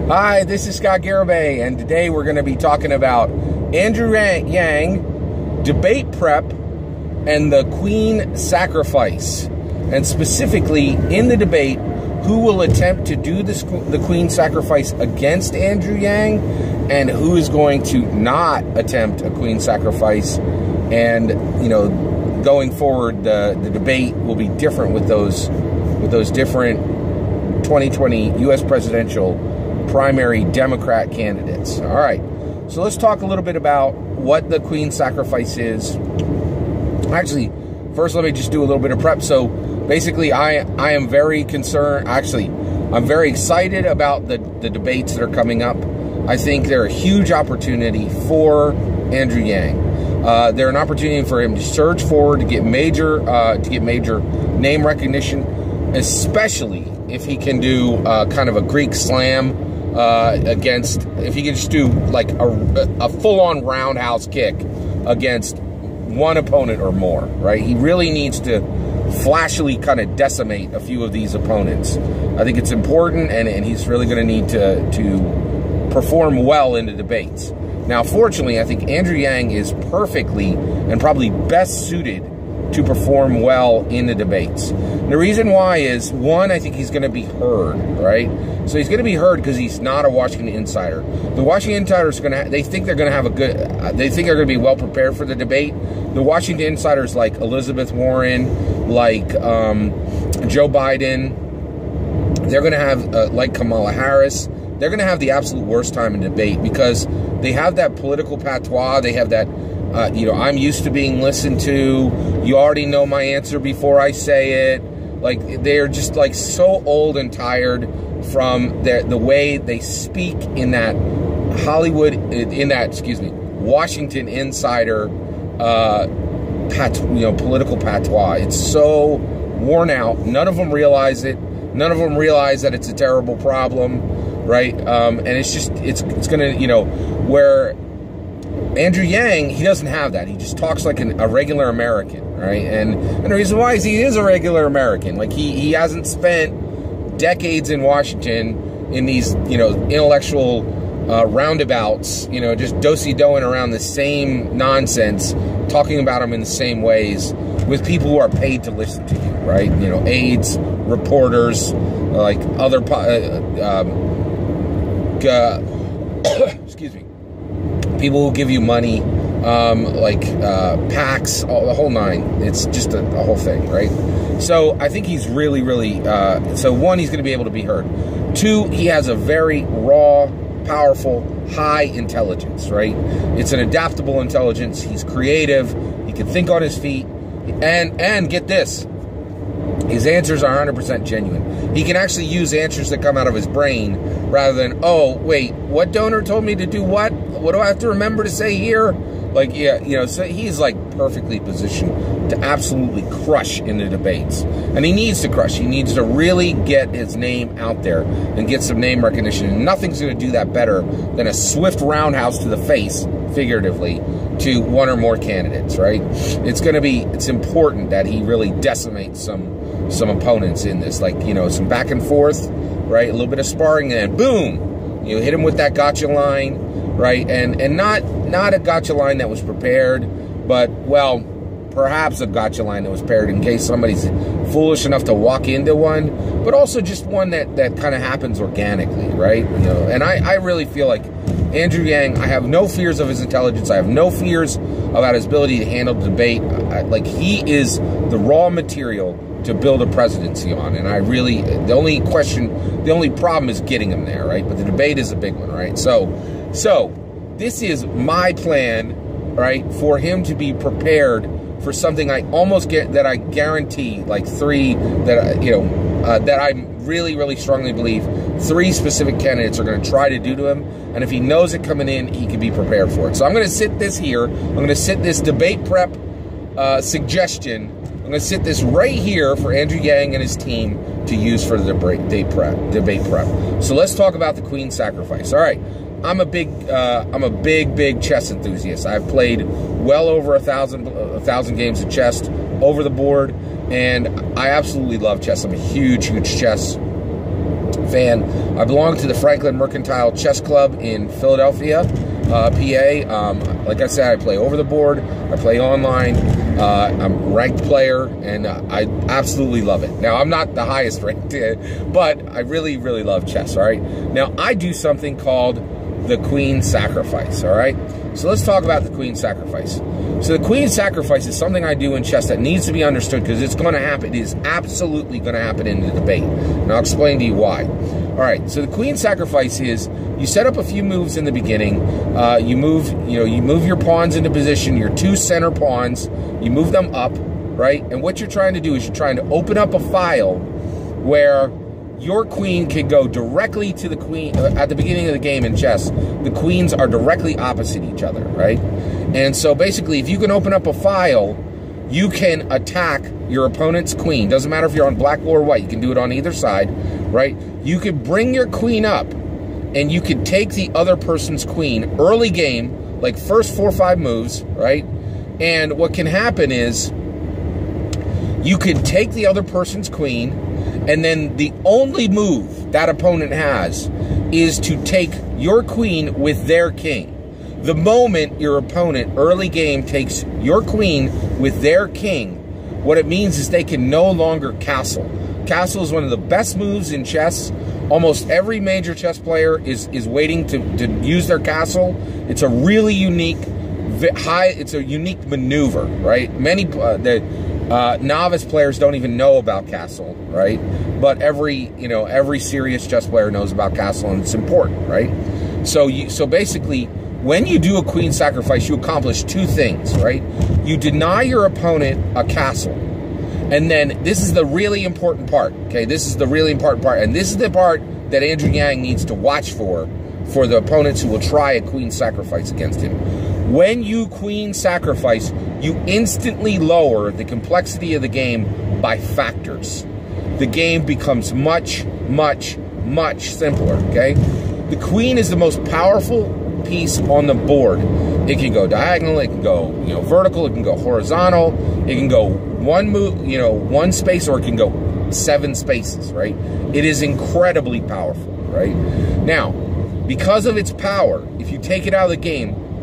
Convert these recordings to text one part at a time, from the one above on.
Hi, this is Scott Garibay, and today we're going to be talking about Andrew Yang, debate prep, and the Queen sacrifice. And specifically, in the debate, who will attempt to do the Queen sacrifice against Andrew Yang, and who is going to not attempt a Queen sacrifice. And, you know, going forward, the debate will be different with those different 2020 U.S. presidential primary Democrat candidates. All right, so let's talk a little bit about what the Queen sacrifice is. Actually, first let me just do a little bit of prep. So basically, I am very concerned. Actually, I'm very excited about the debates that are coming up. I think they're a huge opportunity for Andrew Yang. They're an opportunity for him to surge forward, to get major name recognition, especially if he can do kind of a Greek slam against, if he can just do like a full-on roundhouse kick against one opponent or more, right? He really needs to flashily kind of decimate a few of these opponents. I think it's important, and he's really going to need to perform well in the debates. Now, fortunately, I think Andrew Yang is perfectly and probably best suited to perform well in the debates. And the reason why is, one, I think he's going to be heard, right? So he's going to be heard because he's not a Washington insider. The Washington insiders are going to, they think they're going to have a good, they think they're going to be well prepared for the debate. The Washington insiders like Elizabeth Warren, like Joe Biden, they're going to have, like Kamala Harris, they're going to have the absolute worst time in debate because they have that political patois. They have that, you know, I'm used to being listened to. You already know my answer before I say it. Like, they're just like so old and tired from the way they speak in that Hollywood, in that, excuse me, Washington insider, political patois. It's so worn out. None of them realize it. None of them realize that it's a terrible problem, right? And it's just, it's going to, you know, where Andrew Yang, he doesn't have that. He just talks like a regular American, right? And the reason why is he is a regular American. Like, he hasn't spent decades in Washington in these, you know, intellectual roundabouts, you know, just do-si-doing around the same nonsense, talking about them in the same ways with people who are paid to listen to you, right? You know, aides, reporters, like other, excuse me, people who give you money, like PACs, the whole nine. It's just a whole thing, right? So I think he's really, really, so one, he's going to be able to be heard. Two, he has a very raw, powerful, high intelligence, right? It's an adaptable intelligence. He's creative. He can think on his feet. And get this, his answers are 100% genuine. He can actually use answers that come out of his brain rather than, oh, wait, what donor told me to do what? What do I have to remember to say here? Like, yeah, you know, so he's like perfectly positioned to absolutely crush in the debates. And he needs to crush. He needs to really get his name out there and get some name recognition. And nothing's going to do that better than a swift roundhouse to the face, figuratively, to one or more candidates, right? It's important that he really decimates some opponents in this, like, you know, some back and forth, right? A little bit of sparring, and then boom, you hit him with that gotcha line, right? And not a gotcha line that was prepared, but, well, perhaps a gotcha line that was prepared in case somebody's foolish enough to walk into one, but also just one that kind of happens organically, right? You know, and I really feel like Andrew Yang, I have no fears of his intelligence. I have no fears about his ability to handle the debate. Like, he is the raw material to build a presidency on. And I really, the only problem is getting him there, right? But the debate is a big one, right? So this is my plan, right, for him to be prepared for something I almost get, that I guarantee, like three, that, you know, that I really, really strongly believe three specific candidates are going to try to do to him. And if he knows it coming in, he can be prepared for it. So I'm going to sit this here. I'm going to sit this debate prep suggestion. I'm going to sit this right here for Andrew Yang and his team to use for the debate prep. So let's talk about the Queen sacrifice. All right. I'm a big chess enthusiast. I've played well over 1,000 games of chess over the board, and I absolutely love chess. I'm a huge chess fan. I belong to the Franklin Mercantile Chess Club in Philadelphia, PA. Like I said, I play over the board. I play online. I'm a ranked player, and I absolutely love it. Now, I'm not the highest ranked, but I really, really love chess, all right? Now, I do something called the Queen Sacrifice, all right? So let's talk about the Queen Sacrifice. So the Queen Sacrifice is something I do in chess that needs to be understood because it's going to happen. It is absolutely going to happen in the debate. And I'll explain to you why. All right, so the Queen Sacrifice is you set up a few moves in the beginning. You move your pawns into position, your 2 center pawns. You move them up, right? And what you're trying to do is you're trying to open up a file where your queen can go directly to the queen. At the beginning of the game in chess, the queens are directly opposite each other, right? And so basically, if you can open up a file, you can attack your opponent's queen. Doesn't matter if you're on black or white. You can do it on either side, right? You could bring your queen up, and you could take the other person's queen early game, like first 4 or 5 moves, right? And what can happen is you can take the other person's queen, and then the only move that opponent has is to take your queen with their king. The moment your opponent early game takes your queen with their king, what it means is they can no longer castle. Castle is one of the best moves in chess. Almost every major chess player is waiting to use their castle. It's a really unique, it's a unique maneuver, right? Many novice players don't even know about castle, right? But every serious chess player knows about castle, and it's important, right? So basically, when you do a queen sacrifice, you accomplish 2 things, right? You deny your opponent a castle. And then this is the really important part, okay? This is the really important part. And this is the part that Andrew Yang needs to watch for the opponents who will try a queen sacrifice against him. When you queen sacrifice, you instantly lower the complexity of the game by factors. The game becomes much, much, much simpler, okay? The queen is the most powerful piece on the board. It can go diagonal, it can go vertical, it can go horizontal, it can go one space, or it can go 7 spaces, right? It is incredibly powerful, right? Now, because of its power, if you take it out of the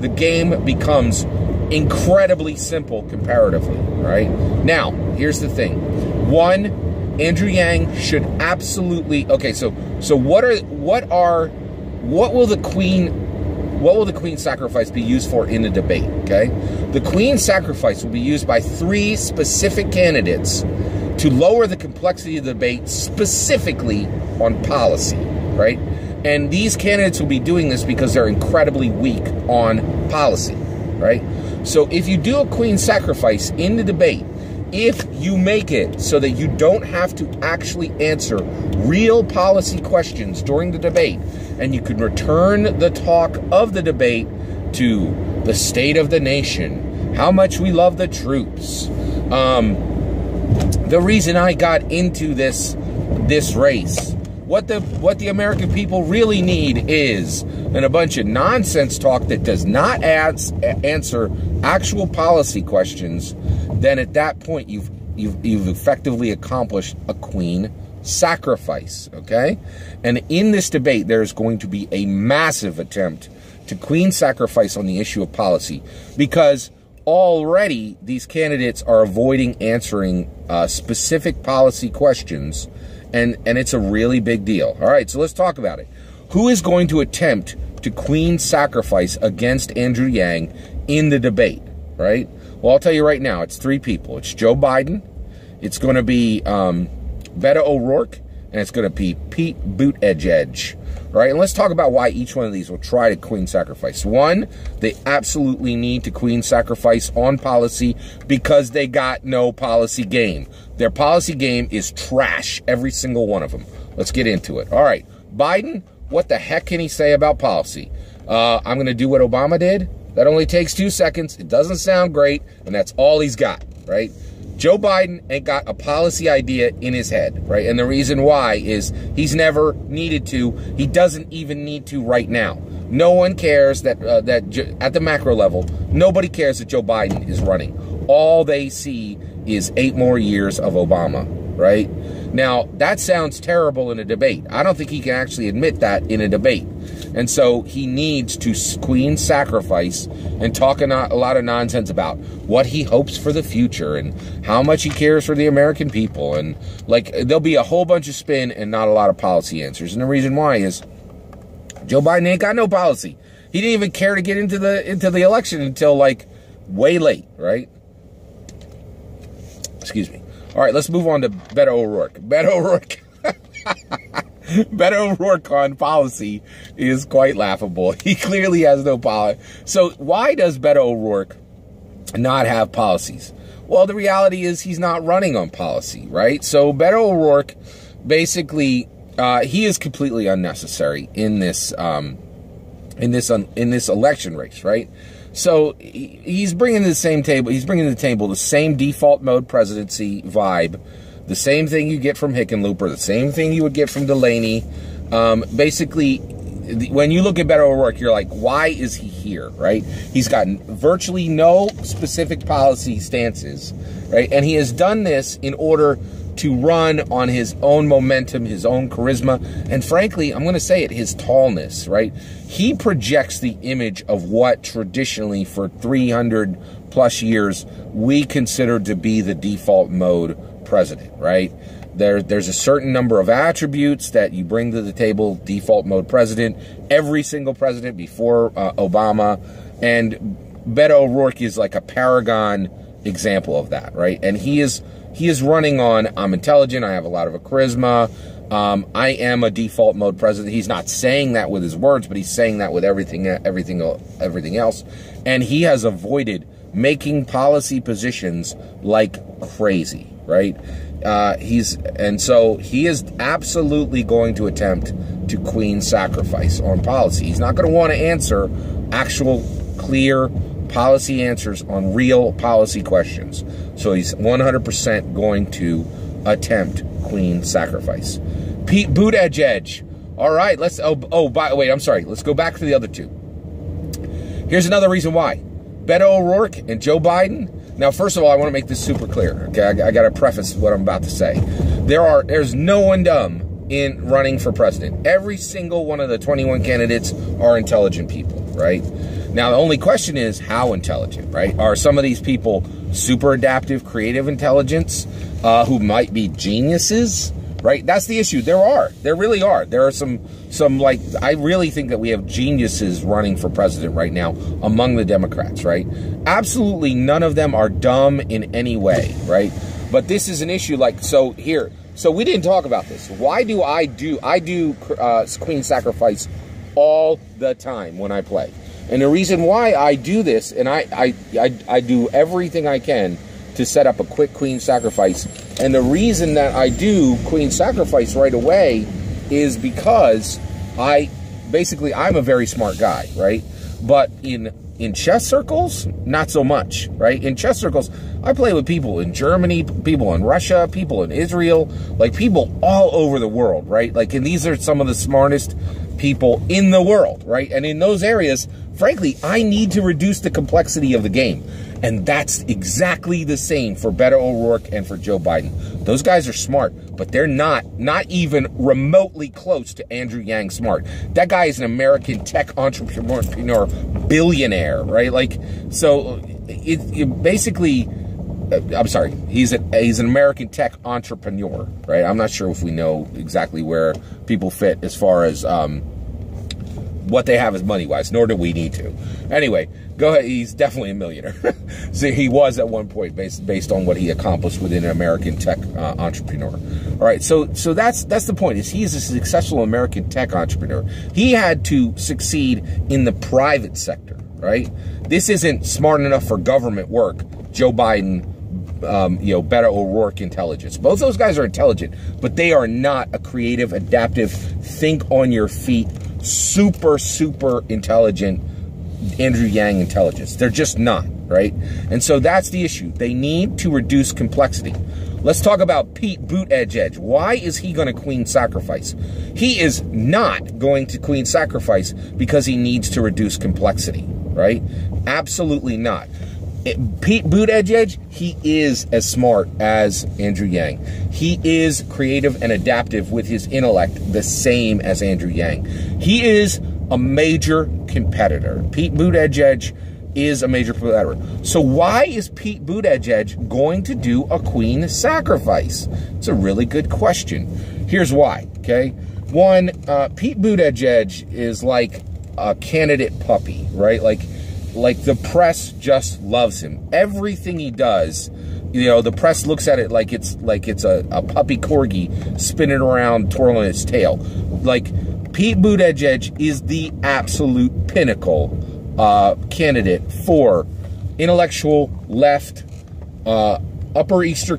game becomes incredibly simple comparatively, right? Now, here's the thing. 1, Andrew Yang should absolutely, okay, so what will the queen sacrifice be used for in the debate, okay? The queen sacrifice will be used by 3 specific candidates to lower the complexity of the debate, specifically on policy, right? And these candidates will be doing this because they're incredibly weak on policy, right? So if you do a queen sacrifice in the debate, if you make it so that you don't have to actually answer real policy questions during the debate, and you can return the talk of the debate to the state of the nation, how much we love the troops. The reason I got into this race, what the American people really need is a bunch of nonsense talk that does not answer actual policy questions. Then at that point you've effectively accomplished a queen sacrifice, okay? And in this debate, there's going to be a massive attempt to queen sacrifice on the issue of policy, because already these candidates are avoiding answering specific policy questions, and it's a really big deal. All right, so let's talk about it. Who is going to attempt to queen sacrifice against Andrew Yang in the debate, right? Well, I'll tell you right now, it's 3 people. It's Joe Biden, it's going to be Beto O'Rourke, and it's going to be Pete Buttigieg, right? And let's talk about why each one of these will try to queen sacrifice. 1, they absolutely need to queen sacrifice on policy because they got no policy game. Their policy game is trash, every single one of them. Let's get into it. All right, Biden, what the heck can he say about policy? I'm going to do what Obama did. That only takes 2 seconds. It doesn't sound great, and that's all he's got, right? Joe Biden ain't got a policy idea in his head, right? And the reason why is he's never needed to. He doesn't even need to right now. No one cares that at the macro level, nobody cares that Joe Biden is running. All they see is 8 more years of Obama, right? Now, that sounds terrible in a debate. I don't think he can actually admit that in a debate. And so he needs to queen sacrifice and talk a lot of nonsense about what he hopes for the future and how much he cares for the American people. And like, there'll be a whole bunch of spin and not a lot of policy answers. And the reason why is Joe Biden ain't got no policy. He didn't even care to get into the election until like way late, right? Excuse me. All right, let's move on to Beto O'Rourke. Beto O'Rourke. Beto O'Rourke on policy is quite laughable. He clearly has no policy. So why does Beto O'Rourke not have policies? Well, the reality is he's not running on policy, right? So Beto O'Rourke, basically, he is completely unnecessary in this election race, right? So he's bringing to the same table. He's bringing to the table the same default mode presidency vibe, the same thing you get from Hickenlooper, the same thing you would get from Delaney. Basically, when you look at Beto O'Rourke, you're like, why is he here, right? He's gotten virtually no specific policy stances, right? And he has done this in order to run on his own momentum, his own charisma, and frankly, I'm going to say it, his tallness, right? He projects the image of what traditionally for 300 plus years we consider to be the default mode president, right? There's a certain number of attributes that you bring to the table, default mode president, every single president before Obama, and Beto O'Rourke is like a paragon example of that, right? And he is running on, I'm intelligent, I have a lot of a charisma, I am a default mode president. He's not saying that with his words, but he's saying that with everything else. And he has avoided making policy positions like crazy, right? So he is absolutely going to attempt to queen sacrifice on policy. He's not going to want to answer actual clear policy answers on real policy questions. So he's 100% going to attempt queen sacrifice. Pete Buttigieg. All right, let's, wait, I'm sorry. Let's go back to the other two. Here's another reason why. Beto O'Rourke and Joe Biden. Now, first of all, I want to make this super clear. Okay, I got to preface what I'm about to say. There's no one dumb in running for president. Every single one of the 21 candidates are intelligent people, right? Now, the only question is how intelligent, right? Are some of these people super adaptive, creative intelligence who might be geniuses, right? That's the issue. There really are. There are some like, I really think that we have geniuses running for president right now among the Democrats, right? Absolutely none of them are dumb in any way, right? But this is an issue like, so we didn't talk about this. Why do I do queen sacrifice all the time when I play? And the reason why I do this, and I do everything I can to set up a quick queen sacrifice, and the reason that I do queen sacrifice right away is because I'm a very smart guy, right? But in chess circles, not so much, right? In chess circles, I play with people in Germany, people in Russia, people in Israel, like people all over the world, right? Like, and these are some of the smartest people in the world, right? And in those areas, frankly, I need to reduce the complexity of the game. And that's exactly the same for Beto O'Rourke and for Joe Biden. Those guys are smart, but they're not even remotely close to Andrew Yang smart. That guy is an American tech entrepreneur, billionaire, right? Like, so it basically, I'm sorry, he's an American tech entrepreneur, right? I'm not sure if we know exactly where people fit as far as what they have as money-wise, nor do we need to. Anyway, go ahead. He's definitely a millionaire. So he was at one point based on what he accomplished within an American tech entrepreneur. All right, so that's the point. Is he is a successful American tech entrepreneur. He had to succeed in the private sector, right? This isn't smart enough for government work. Joe Biden, Beto O'Rourke intelligence. Both those guys are intelligent, but they are not a creative, adaptive, think on your feet, super intelligent Andrew Yang intelligence. They're just not, right? And so that's the issue. They need to reduce complexity. Let's talk about Pete Buttigieg. Why is he going to queen sacrifice? He is not going to queen sacrifice because he needs to reduce complexity, right? Absolutely not. Pete Buttigieg, he is as smart as Andrew Yang. He is creative and adaptive with his intellect, the same as Andrew Yang. He is a major competitor. Pete Buttigieg is a major competitor. So why is Pete Buttigieg going to do a queen sacrifice? It's a really good question. Here's why, okay? One, Pete Buttigieg is like a candidate puppy, right? Like the press just loves him. Everything he does, you know, the press looks at it like it's a puppy corgi spinning around, twirling its tail. Like, Pete Buttigieg is the absolute pinnacle candidate for intellectual left, Upper East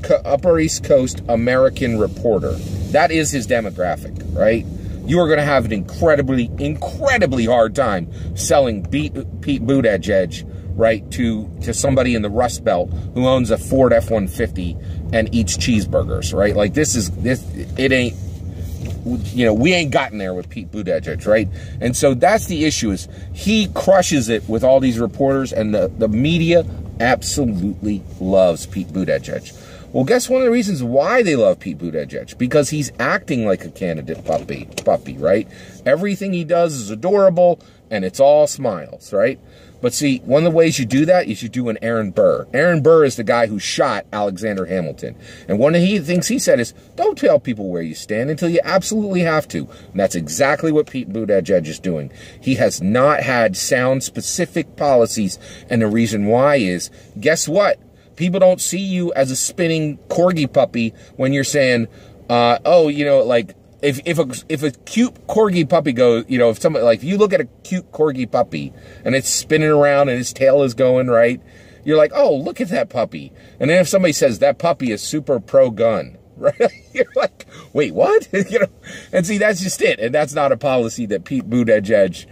Coast American reporter. That is his demographic, right? You are going to have an incredibly hard time selling Pete Buttigieg, right, to somebody in the Rust Belt who owns a Ford F-150 and eats cheeseburgers, right? Like, it ain't, you know, we ain't gotten there with Pete Buttigieg, right? And so that's the issue, is he crushes it with all these reporters, and the media absolutely loves Pete Buttigieg. Well, guess one of the reasons why they love Pete Buttigieg? Because he's acting like a candidate puppy, right? Everything he does is adorable, and it's all smiles, right? But see, one of the ways you do that is you do an Aaron Burr. Aaron Burr is the guy who shot Alexander Hamilton. And one of the things he said is, don't tell people where you stand until you absolutely have to. And that's exactly what Pete Buttigieg is doing. He has not had sound, specific policies, and the reason why is, guess what? People don't see you as a spinning corgi puppy when you're saying, oh, you know, like, if a cute corgi puppy goes, you know, if you look at a cute corgi puppy and it's spinning around and his tail is going, right, you're like, oh, look at that puppy. And then if somebody says that puppy is super pro-gun, right, you're like, wait, what? You know, and see, that's just it. And that's not a policy that Pete Buttigieg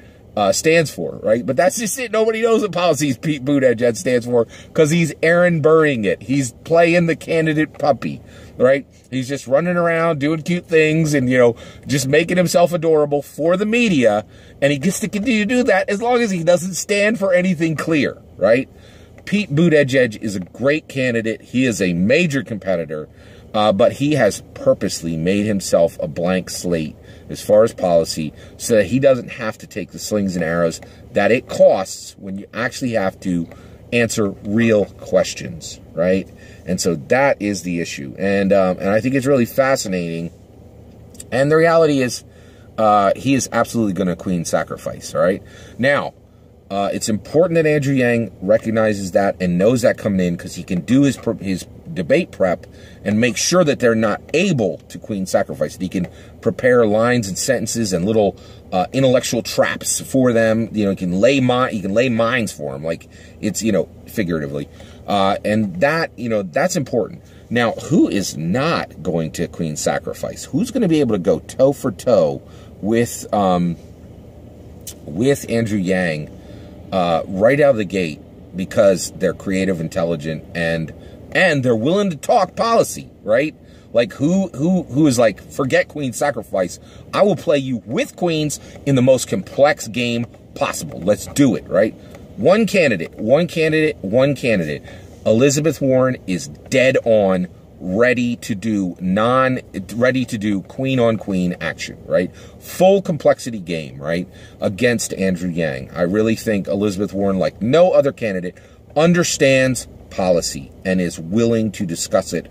stands for, right? But that's just it. Nobody knows what policies Pete Buttigieg stands for, because he's Aaron Burring it. He's playing the candidate puppy, right? He's just running around doing cute things and, you know, just making himself adorable for the media, and he gets to continue to do that as long as he doesn't stand for anything clear, right? Pete Buttigieg is a great candidate. He is a major competitor, but he has purposely made himself a blank slate as far as policy, so that he doesn't have to take the slings and arrows that it costs when you actually have to answer real questions, right? And so that is the issue. And I think it's really fascinating. And the reality is, he is absolutely going to queen sacrifice, all right? Now, it's important that Andrew Yang recognizes that and knows that coming in, because he can do his debate prep and make sure that they're not able to queen sacrifice. He can prepare lines and sentences and little intellectual traps for them. You know, he can lay mines for them, like, it's, you know, figuratively. And that, you know, that's important. Now, who is not going to queen sacrifice? Who's going to be able to go toe for toe with Andrew Yang right out of the gate, because they're creative, intelligent, and they're willing to talk policy, right? Like, who is like, forget queen sacrifice. I will play you with queens in the most complex game possible. Let's do it, right? One candidate. Elizabeth Warren is dead on, ready to do queen on queen action, right? Full complexity game, right? Against Andrew Yang. I really think Elizabeth Warren, like no other candidate, understands policy and is willing to discuss it,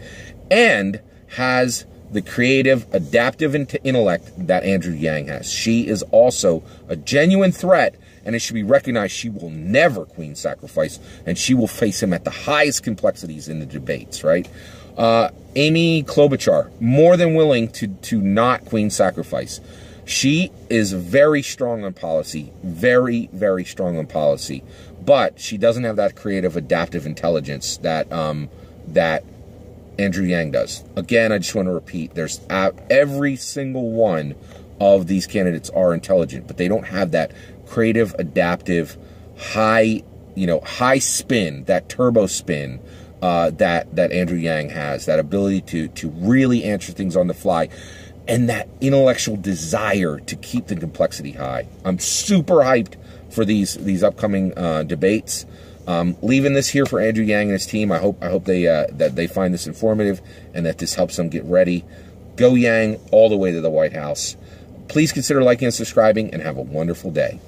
and has the creative, adaptive intellect that Andrew Yang has. She is also a genuine threat, and it should be recognized she will never queen sacrifice, and she will face him at the highest complexities in the debates, right? Amy Klobuchar, more than willing to not queen sacrifice. She is very strong on policy, very, very strong on policy, but she doesn't have that creative, adaptive intelligence that that Andrew Yang does. Again, I just want to repeat, there's every single one of these candidates are intelligent, but they don't have that creative, adaptive, high spin, that turbo spin that Andrew Yang has, that ability to really answer things on the fly, and that intellectual desire to keep the complexity high. I'm super hyped for these upcoming debates. Leaving this here for Andrew Yang and his team. I hope they that they find this informative and that this helps them get ready. Go Yang all the way to the White House. Please consider liking and subscribing, and have a wonderful day.